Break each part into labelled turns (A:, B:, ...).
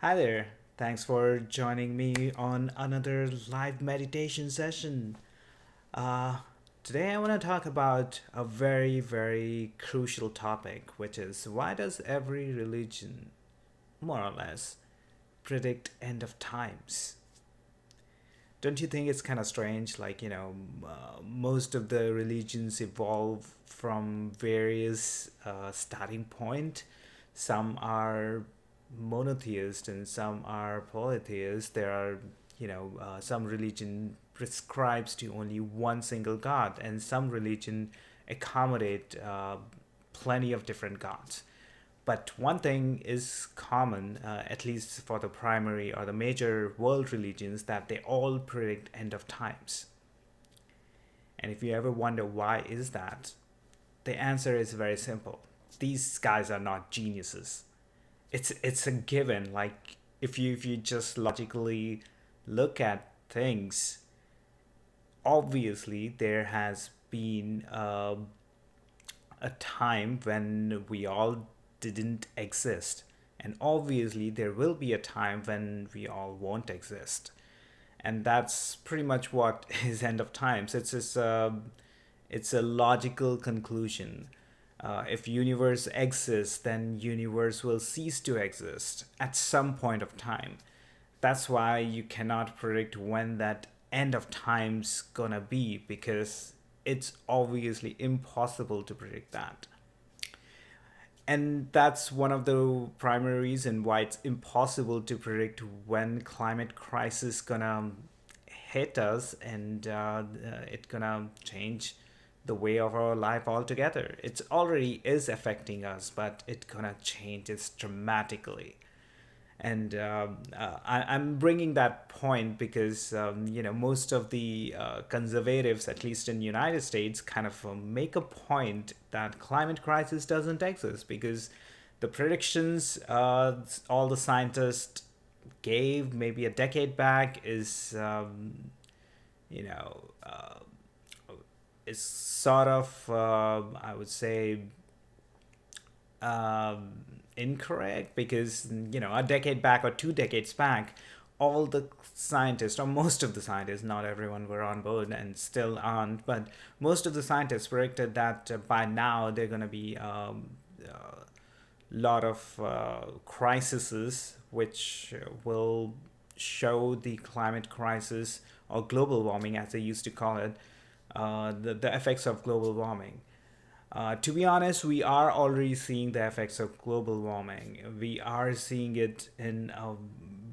A: Hi there. Thanks for joining me on another live meditation session. Uh, Today, I want to talk about a very, very crucial topic, which is why does every religion, more or less, predict end of times? Don't you think it's kind of strange? Most of the religions evolve from various starting point. Some are monotheist and some are polytheist. There are, some religion prescribes to only one single god, and some religion accommodate plenty of different gods. But one thing is common, at least for the primary or the major world religions, that they all predict end of times. And if you ever wonder why is that, the answer is very simple. These guys are not geniuses. It's a given. Like if you just logically look at things, obviously there has been a time when we all didn't exist. And obviously, there will be a time when we all won't exist. And that's pretty much what is end of times. It's a logical conclusion. If universe exists, then universe will cease to exist at some point of time. That's why you cannot predict when that end of time's gonna be, because it's obviously impossible to predict that. And that's one of the primary reason why it's impossible to predict when climate crisis gonna hit us, and it gonna change the way of our life altogether. It already is affecting us, but it's gonna change it dramatically. And I'm bringing that point because most of the conservatives, at least in the United States, kind of make a point that climate crisis doesn't exist because the predictions all the scientists gave maybe a decade back you know uh, is sort of I would say incorrect, because a decade back or 2 decades back, all the scientists, or most of the scientists, not everyone were on board and still aren't, but most of the scientists predicted that by now they're going to be a lot of crises which will show the climate crisis, or global warming as they used to call it, the effects of global warming. To be honest, we are already seeing the effects of global warming. We are seeing it in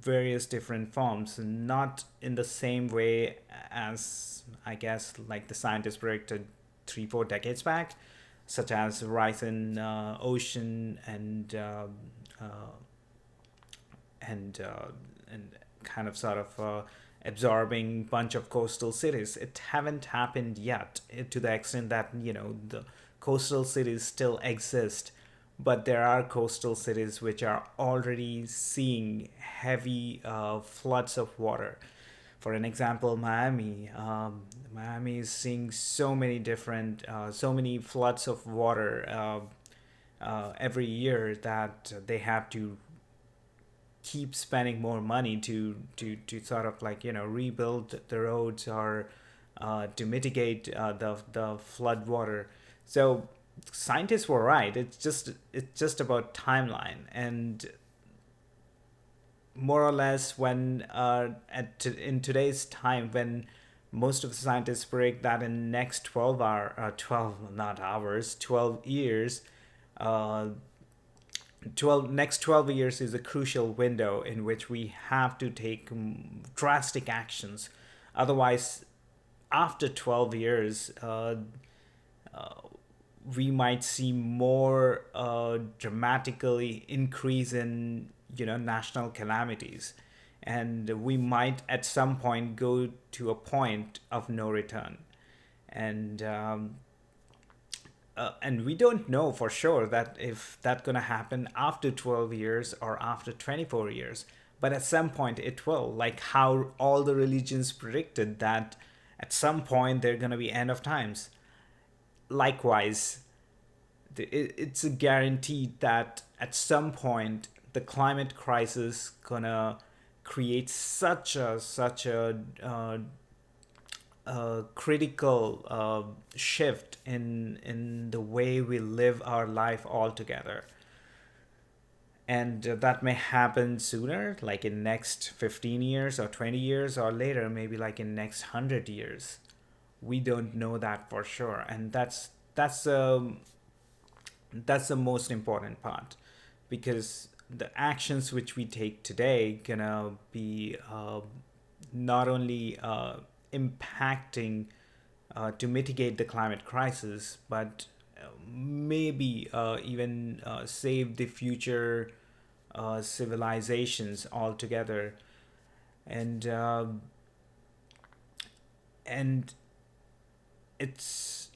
A: various different forms, not in the same way as, I guess, like the scientists predicted 3, 4 decades back, such as rise in ocean uh, and and kind of sort of absorbing bunch of coastal cities. It haven't happened yet, to the extent that the coastal cities still exist, but there are coastal cities which are already seeing heavy floods of water. For an example, Miami. Miami is seeing so many floods of water every year that they have to keep spending more money to sort of like rebuild the roads, or to mitigate the flood water. So scientists were right. It's just about timeline, and more or less when in today's time, when most of the scientists predict that in next 12 not hours, 12 years, uh, 12 years is a crucial window in which we have to take drastic actions. Otherwise, after 12 years, we might see more dramatically increase in national calamities, and we might at some point go to a point of no return. And um, uh, and we don't know for sure that if that's going to happen after 12 years or after 24 years, but at some point it will, like how all the religions predicted that at some point they're going to be end of times. Likewise, it's a guarantee that at some point the climate crisis gonna create such a critical shift in the way we live our life altogether. And that may happen sooner, like in next 15 years or 20 years, or later, maybe like in next 100 years. We don't know that for sure, and that's the most important part, because the actions which we take today gonna be not only impacting to mitigate the climate crisis, but maybe even save the future civilizations altogether. And and it's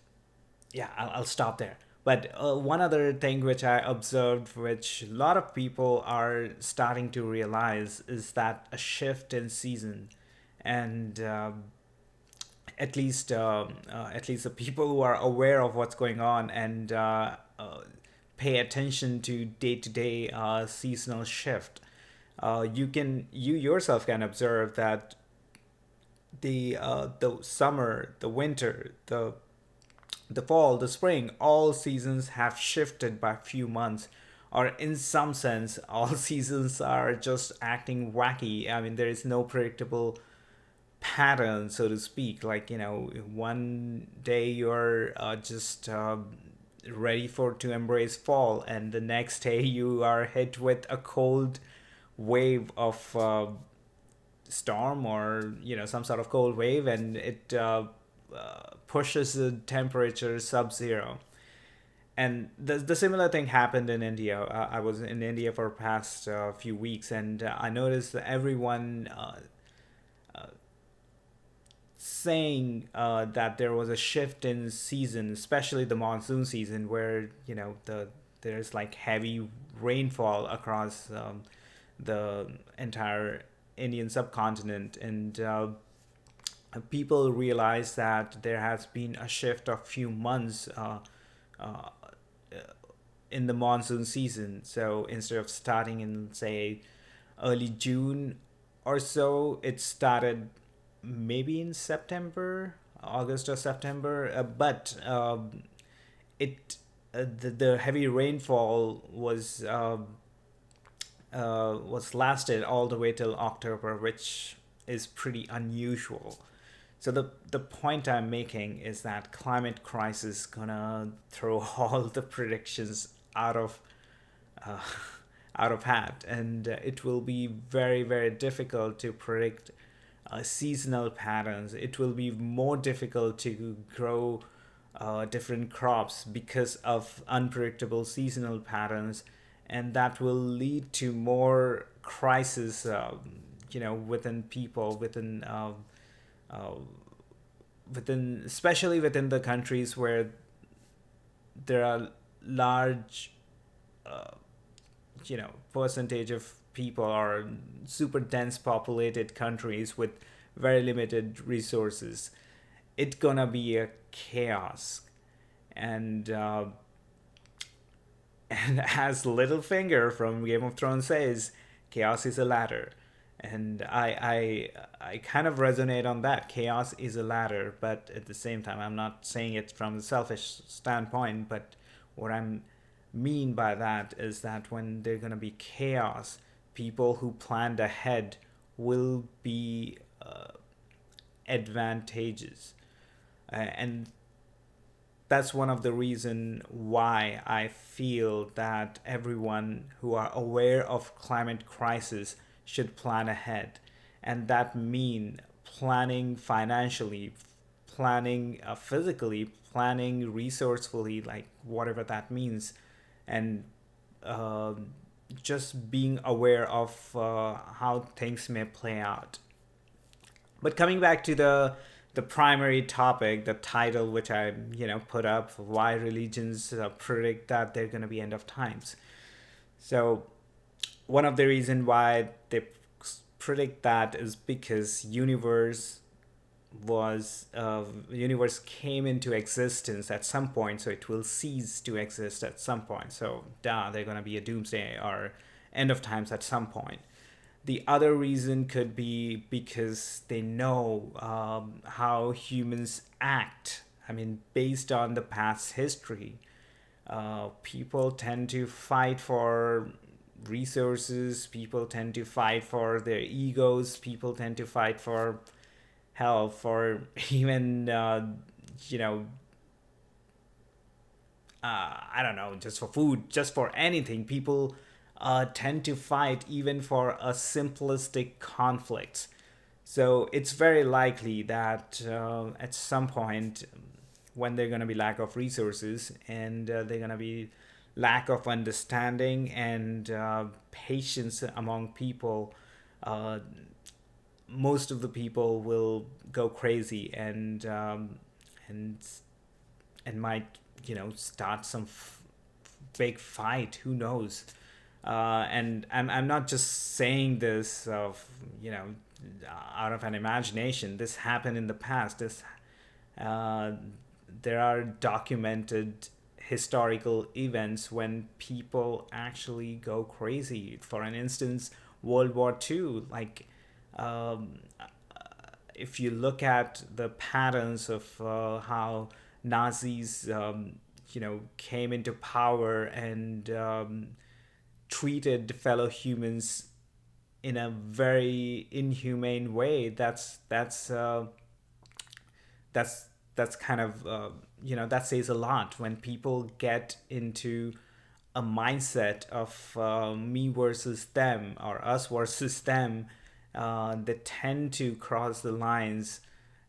A: yeah, I'll stop there. But one other thing which I observed, which a lot of people are starting to realize, is that a shift in season, and at least the people who are aware of what's going on and pay attention to day to day seasonal shift, you yourself can observe that the summer, the winter, the fall, the spring, all seasons have shifted by a few months, or in some sense, all seasons are just acting wacky. I mean, there is no predictable pattern, so to speak. Like, one day you're just ready for to embrace fall, and the next day you are hit with a cold wave of storm, or some sort of cold wave, and it pushes the temperature sub-zero. And the similar thing happened in India. I was in India for past few weeks, and I noticed that everyone saying that there was a shift in season, especially the monsoon season, where there's like heavy rainfall across the entire Indian subcontinent, and people realize that there has been a shift of few months uh, in the monsoon season. So instead of starting in, say, early June or so, it started maybe in September, August or September. But it the heavy rainfall was lasted all the way till October, which is pretty unusual. So the point I'm making is that climate crisis gonna throw all the predictions uh, out of hat, and it will be very very difficult to predict seasonal patterns. It will be more difficult to grow different crops because of unpredictable seasonal patterns, and that will lead to more crisis, within people, uh, within especially within the countries where there are large percentage of people, or super dense populated countries with very limited resources. It's gonna be a chaos. And and as Littlefinger from Game of Thrones says, chaos is a ladder. And I kind of resonate on that. Chaos is a ladder, but at the same time, I'm not saying it from a selfish standpoint. But what I mean by that is that when there's gonna be chaos, people who planned ahead will be advantageous. And that's one of the reason why I feel that everyone who are aware of climate crisis should plan ahead. And that mean planning financially, planning physically, planning resourcefully, like whatever that means, and uh, just being aware of how things may play out. But coming back to the primary topic, the title which I put up, why religions predict that they're going to be end of times. So one of the reason why they predict that is because universe came into existence at some point, so it will cease to exist at some point. So they're going to be a doomsday, or end of times at some point. The other reason could be because they know how humans act. I mean, based on the past history, people tend to fight for resources, people tend to fight for their egos, people tend to fight for hell, for even, you know, I don't know, just for food, just for anything. People tend to fight even for a simplistic conflict. So it's very likely that at some point, when they're going to be lack of resources and they're going to be lack of understanding and patience among people, uh, most of the people will go crazy and and might start some big fight. Who knows? And I'm not just saying this of out of an imagination. This happened in the past. Uh, there are documented historical events when people actually go crazy. For an instance, World War II. Like, um, if you look at the patterns of how Nazis, came into power and treated fellow humans in a very inhumane way, that's that's kind of that says a lot. When people get into a mindset of me versus them or us versus them, they tend to cross the lines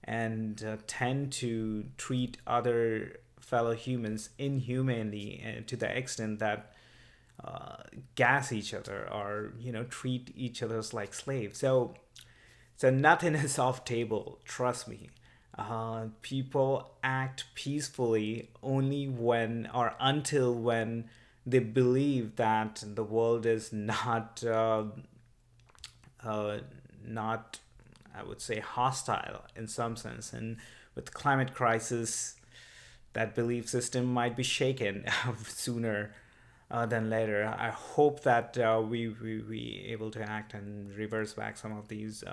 A: and tend to treat other fellow humans inhumanely, to the extent that gas each other or treat each other's like slaves. So nothing is off table, trust me. People act peacefully only when or until when they believe that the world is uh, not, I would say, hostile in some sense. And with climate crisis, that belief system might be shaken sooner than later. I hope that we able to act and reverse back some of these,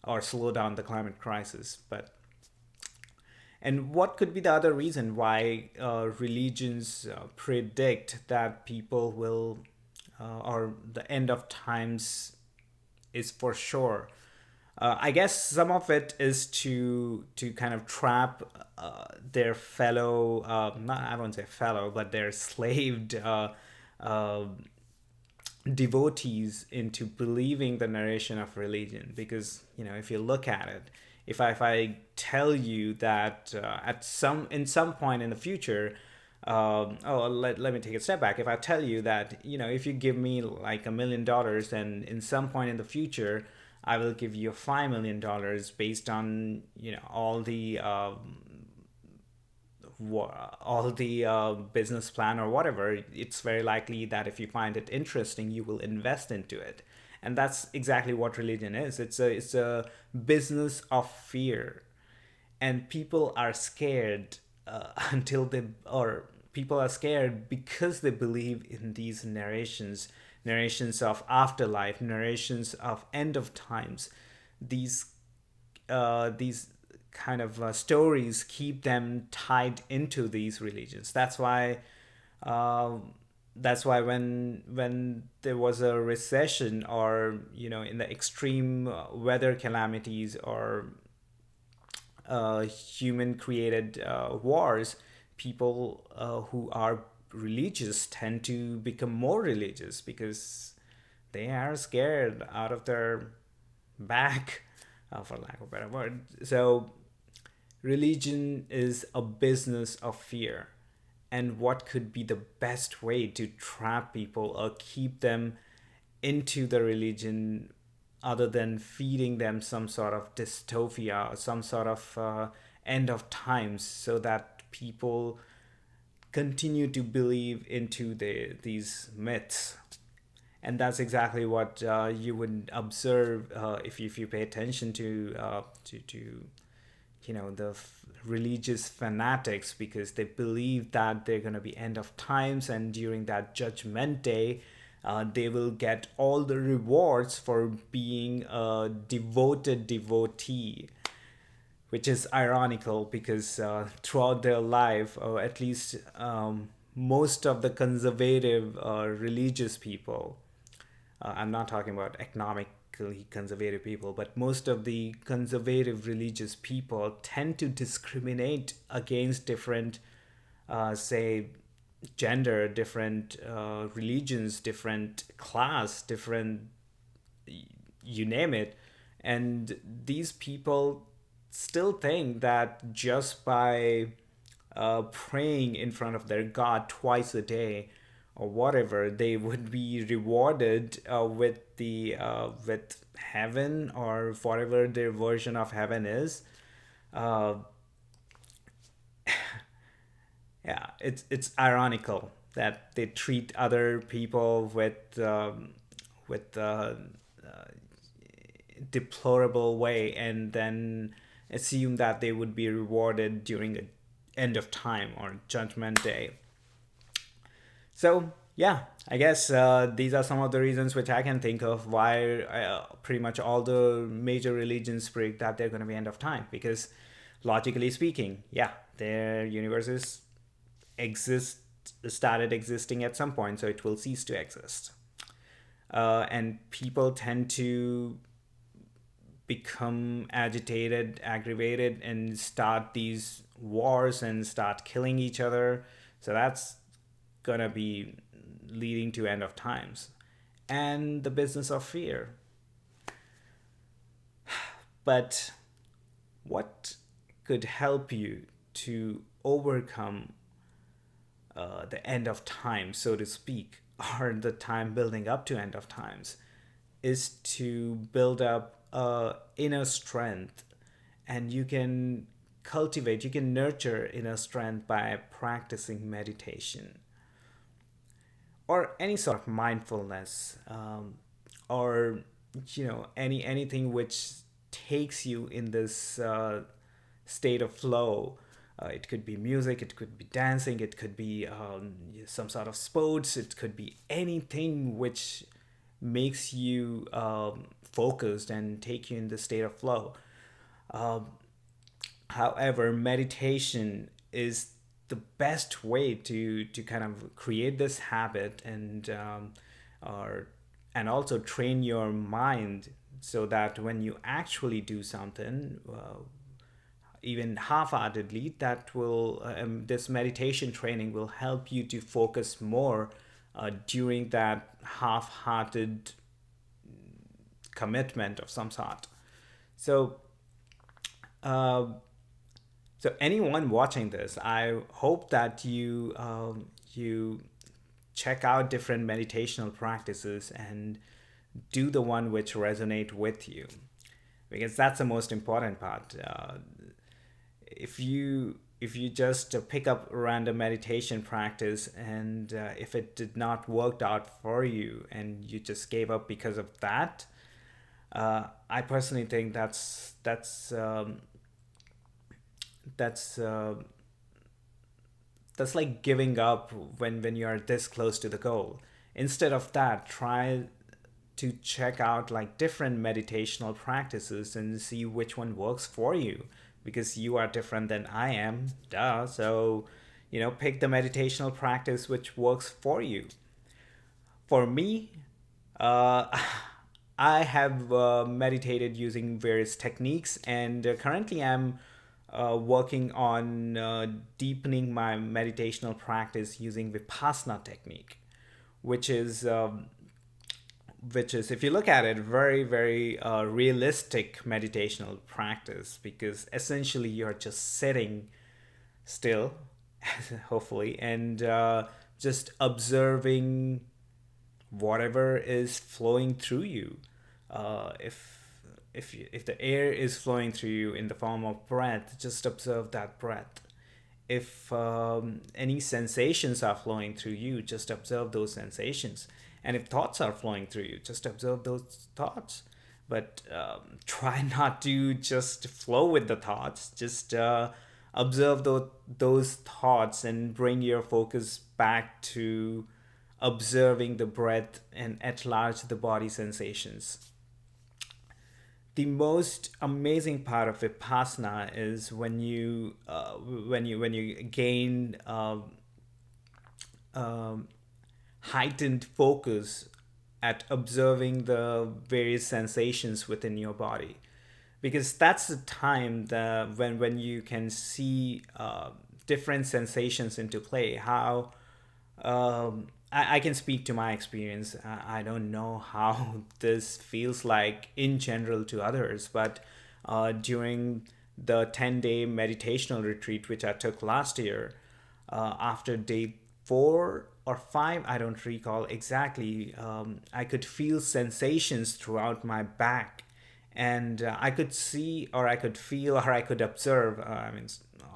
A: or slow down the climate crisis. But and what could be the other reason why religions predict that people will, or the end of times is for sure? I guess some of it is to kind of trap their fellow, not, I won't say fellow, but their slaved uh, devotees into believing the narration of religion. Because if you look at it, if I tell you that at some in some point in the future, let me take a step back. If I tell you that, if you give me like $1 million, then in some point in the future I will give you $5 million based on all the business plan or whatever. It's very likely that if you find it interesting, you will invest into it. And that's exactly what religion is. It's a business of fear. And people are scared until they or people are scared because they believe in these narrations of afterlife, narrations of end of times. These kind of stories keep them tied into these religions. Uh, that's why when there was a recession, or in the extreme weather calamities or human created wars, people who are religious tend to become more religious because they are scared out of their back, for lack of a better word. So religion is a business of fear. And what could be the best way to trap people or keep them into the religion other than feeding them some sort of dystopia or some sort of end of times, so that people continue to believe into these myths? And that's exactly what you would observe if you pay attention to the religious fanatics, because they believe that they're going to be end of times, and during that judgment day, They will get all the rewards for being a devoted devotee, which is ironical because throughout their life, or at least most of the conservative religious people, I'm not talking about economically conservative people, but most of the conservative religious people tend to discriminate against different, say, gender, different religions, different class, different, you name it. And these people still think that just by praying in front of their God twice a day or whatever, they would be rewarded with heaven or whatever their version of heaven is. Uh, yeah, it's ironical that they treat other people with deplorable way, and then assume that they would be rewarded during the end of time or judgment day. So yeah, I guess these are some of the reasons which I can think of why pretty much all the major religions predict that they're going to be end of time, because logically speaking, yeah, their universes exist started existing at some point, so it will cease to exist. And people tend to become agitated, aggravated, and start these wars and start killing each other. So that's gonna be leading to end of times and the business of fear. But what could help you to overcome the end of time, so to speak, or the time building up to end of times, is to build up inner strength. And you can cultivate, you can nurture inner strength by practicing meditation or any sort of mindfulness, or anything which takes you in this state of flow. It could be music, it could be dancing, it could be some sort of sports, it could be anything which makes you focused and take you in the state of flow. Um, However, meditation is the best way to kind of create this habit, or and also train your mind so that when you actually do something, even half-heartedly, that will this meditation training will help you to focus more during that half-hearted commitment of some sort. So uh, so anyone watching this, I hope that you check out different meditational practices and do the one which resonate with you, because that's the most important part. If you just pick up a random meditation practice, and if it did not work out for you and you just gave up because of that, I personally think that's that's like giving up when you are this close to the goal. Instead of that, try to check out like different meditational practices and see which one works for you, because you are different than I am, duh. So pick the meditational practice which works for you. For me, uh, I have meditated using various techniques, and currently I'm working on deepening my meditational practice using Vipassana technique, which is if you look at it, very very realistic meditational practice, because essentially you're just sitting still, hopefully, and just observing whatever is flowing through you. If the air is flowing through you in the form of breath, just observe that breath. If any sensations are flowing through you, just observe those sensations. And if thoughts are flowing through you, just observe those thoughts. But try not to just flow with the thoughts. Just observe those thoughts and bring your focus back to observing the breath and at large the body sensations. The most amazing part of vipassana is when you gain um, heightened focus at observing the various sensations within your body, because that's the time when you can see different sensations into play. How I can speak to my experience. I don't know how this feels like in general to others, but during the 10-day meditational retreat which I took last year, after day 4 or 5, I don't recall exactly, I could feel sensations throughout my back. And I could see, or I could feel, or I could observe, I mean,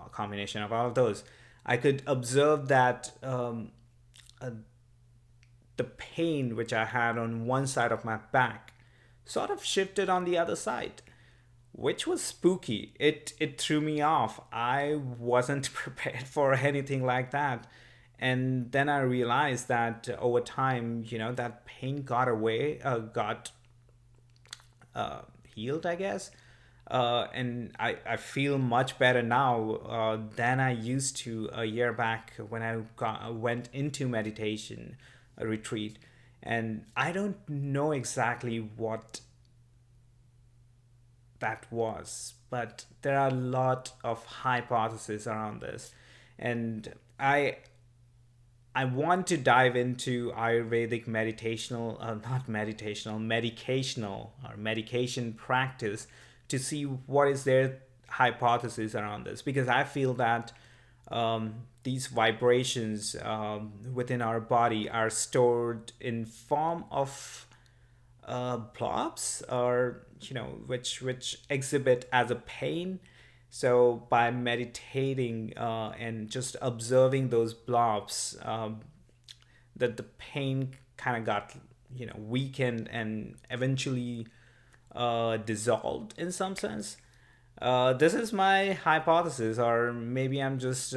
A: a combination of all of those. I could observe that uh, the pain which I had on one side of my back sort of shifted on the other side, which was spooky. It threw me off. I wasn't prepared for anything like that. And then I realized that over time, that pain got away, got healed, I guess. And I feel much better now than I used to a year back when went into meditation retreat. And I don't know exactly what that was, but there are a lot of hypotheses around this. And I want to dive into Ayurvedic meditational, not meditational, medicational or medication practice to see what is their hypothesis around this, because I feel that these vibrations within our body are stored in form of blobs, or which exhibit as a pain. So by meditating and just observing those blobs, that the pain kind of got weakened and eventually dissolved in some sense. This is my hypothesis, or maybe I'm just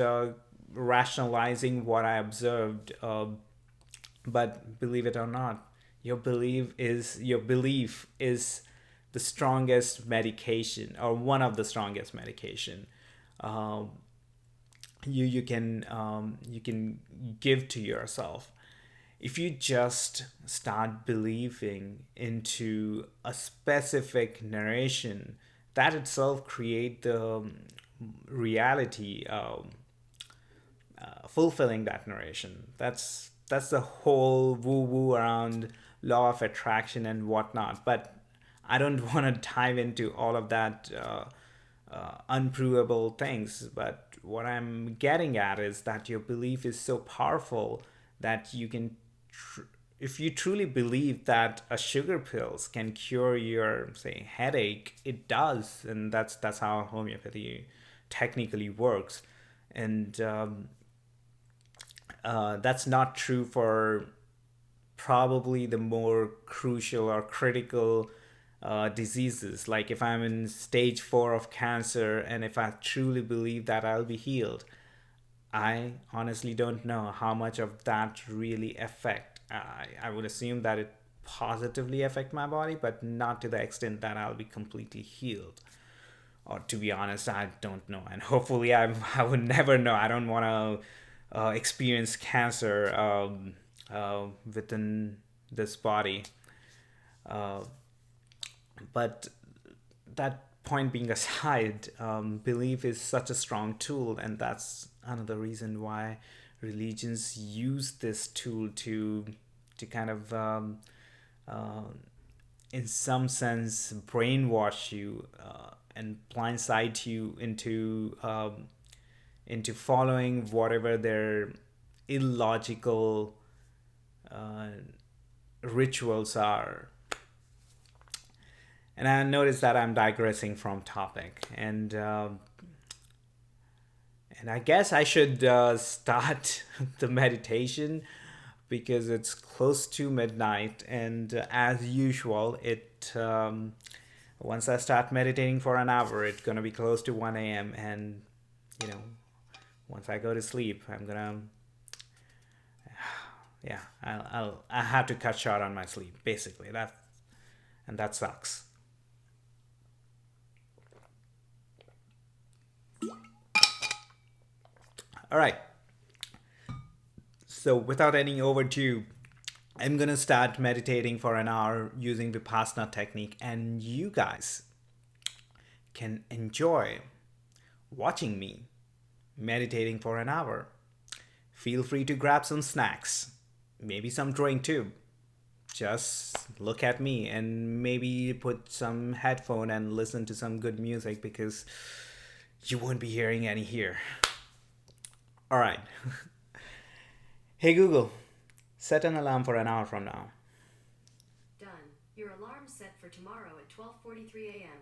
A: rationalizing what I observed. But believe it or not, your belief is the strongest medication, or one of the strongest medication um, you can give to yourself. If you just start believing into a specific narration, that itself create the reality, fulfilling that narration. That's the whole woo woo around law of attraction and whatnot. But I don't want to dive into all of that unprovable things. But what I'm getting at is that your belief is so powerful that you can, if you truly believe that a sugar pills can cure your, say, headache, it does, and that's how homeopathy technically works. And that's not true for probably the more crucial or critical diseases. Like if I'm in stage 4 of cancer, and if I truly believe that I'll be healed, I honestly don't know how much of that really affect. I would assume that it positively affect my body, but not to the extent that I'll be completely healed. Or to be honest, I don't know, and hopefully I would never know. I don't want to experience cancer within this body. Uh, but that point being aside, belief is such a strong tool, and that's another reason why religions use this tool to kind of uh, in some sense brainwash you and blindside you into following whatever their illogical uh, rituals are. And I noticed that I'm digressing from topic, and I guess I should start the meditation, because it's close to midnight, and as usual, it once I start meditating for an hour, it's gonna be close to 1 a.m. And you know, once I go to sleep, I'm gonna Yeah, I had to cut short on my sleep. Basically, and that sucks. All right. So without any overdue, I'm gonna start meditating for an hour using Vipassana technique, and you guys can enjoy watching me meditating for an hour. Feel free to grab some snacks, maybe some drink too. Just look at me and maybe put some headphone and listen to some good music because you won't be hearing any here. All right. Hey Google, set an alarm for an hour from now.
B: Done. Your alarm set for tomorrow at 12:43 a.m.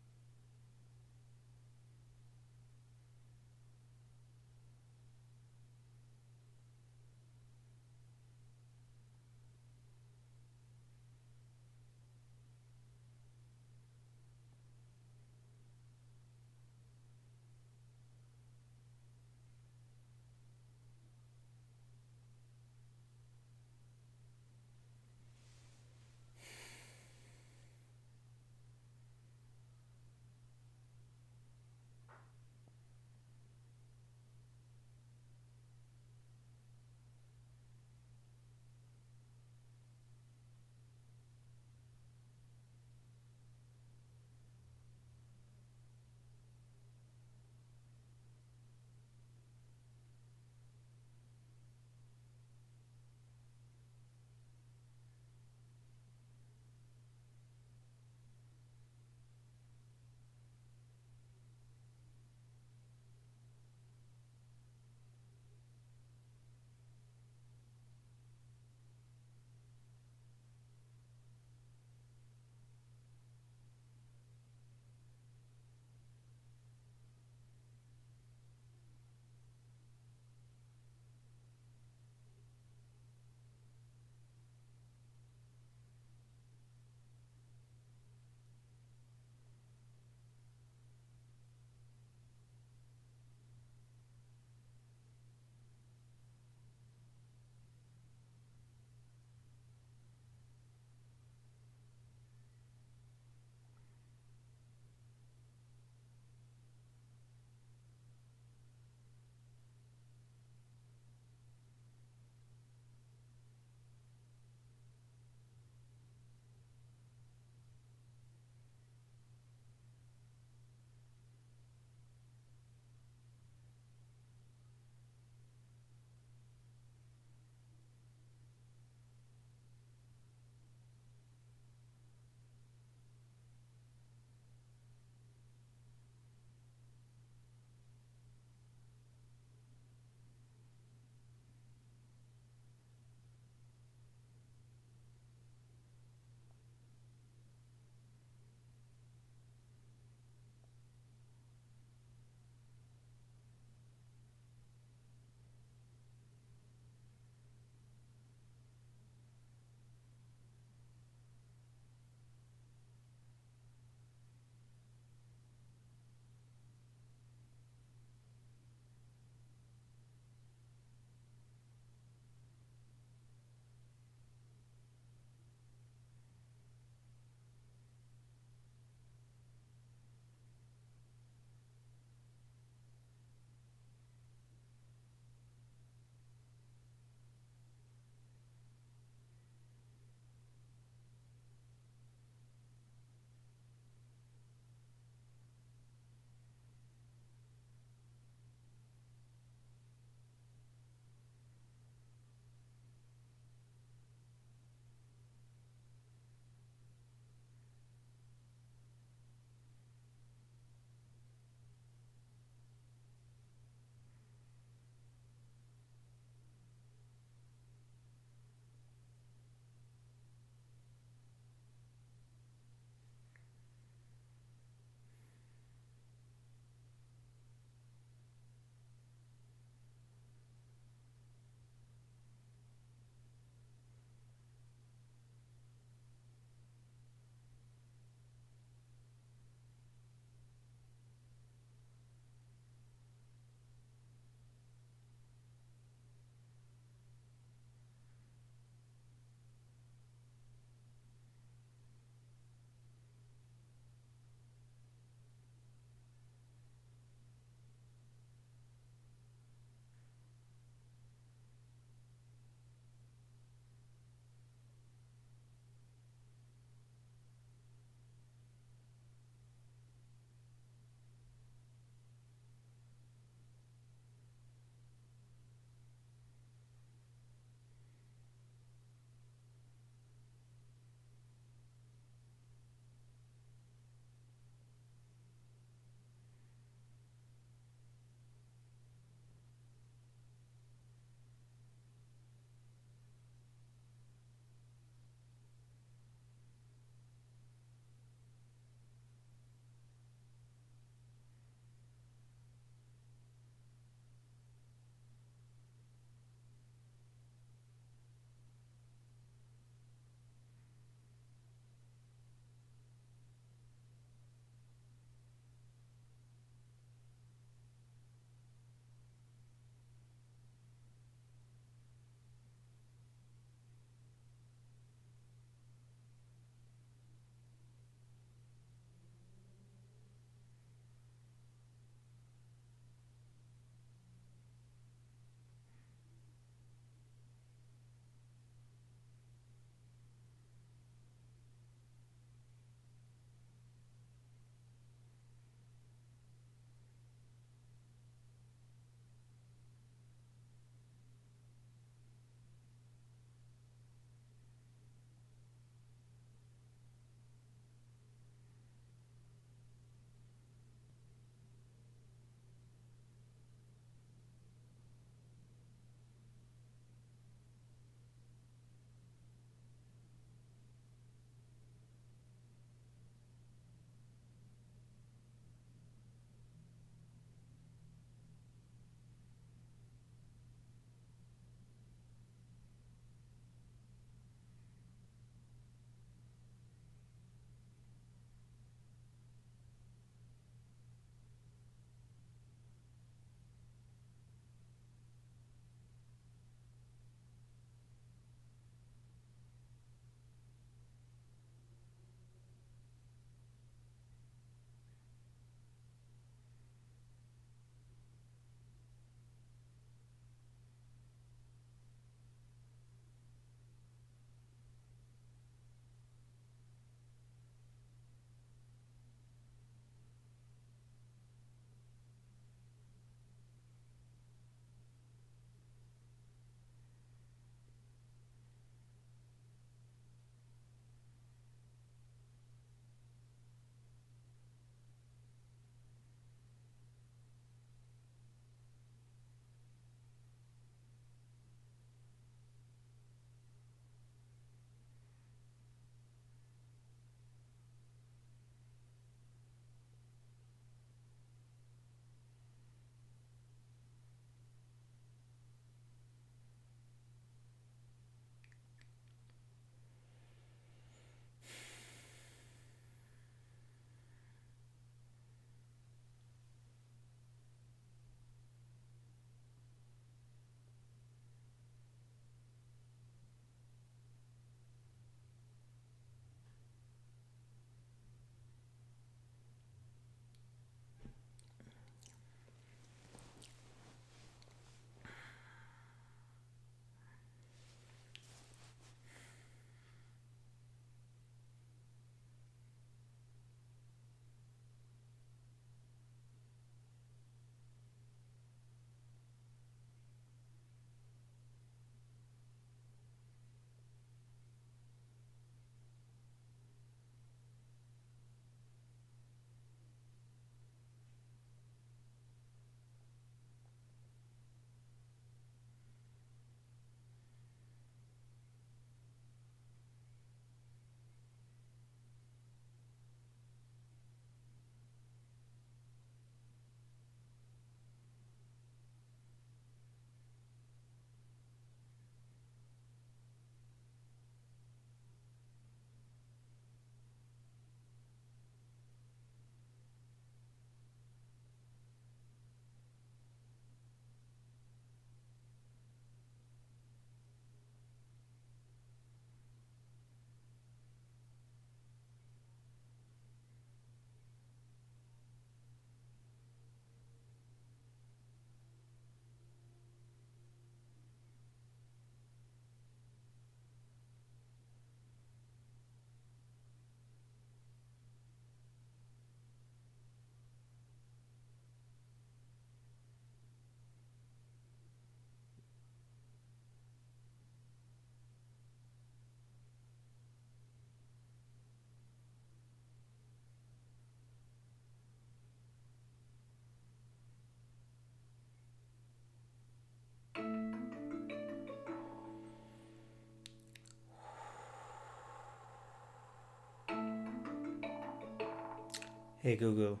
A: Hey Google,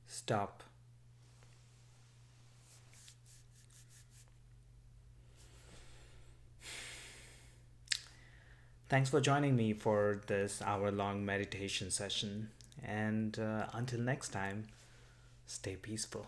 A: stop. Thanks for joining me for this hour long meditation session. And until next time, stay peaceful.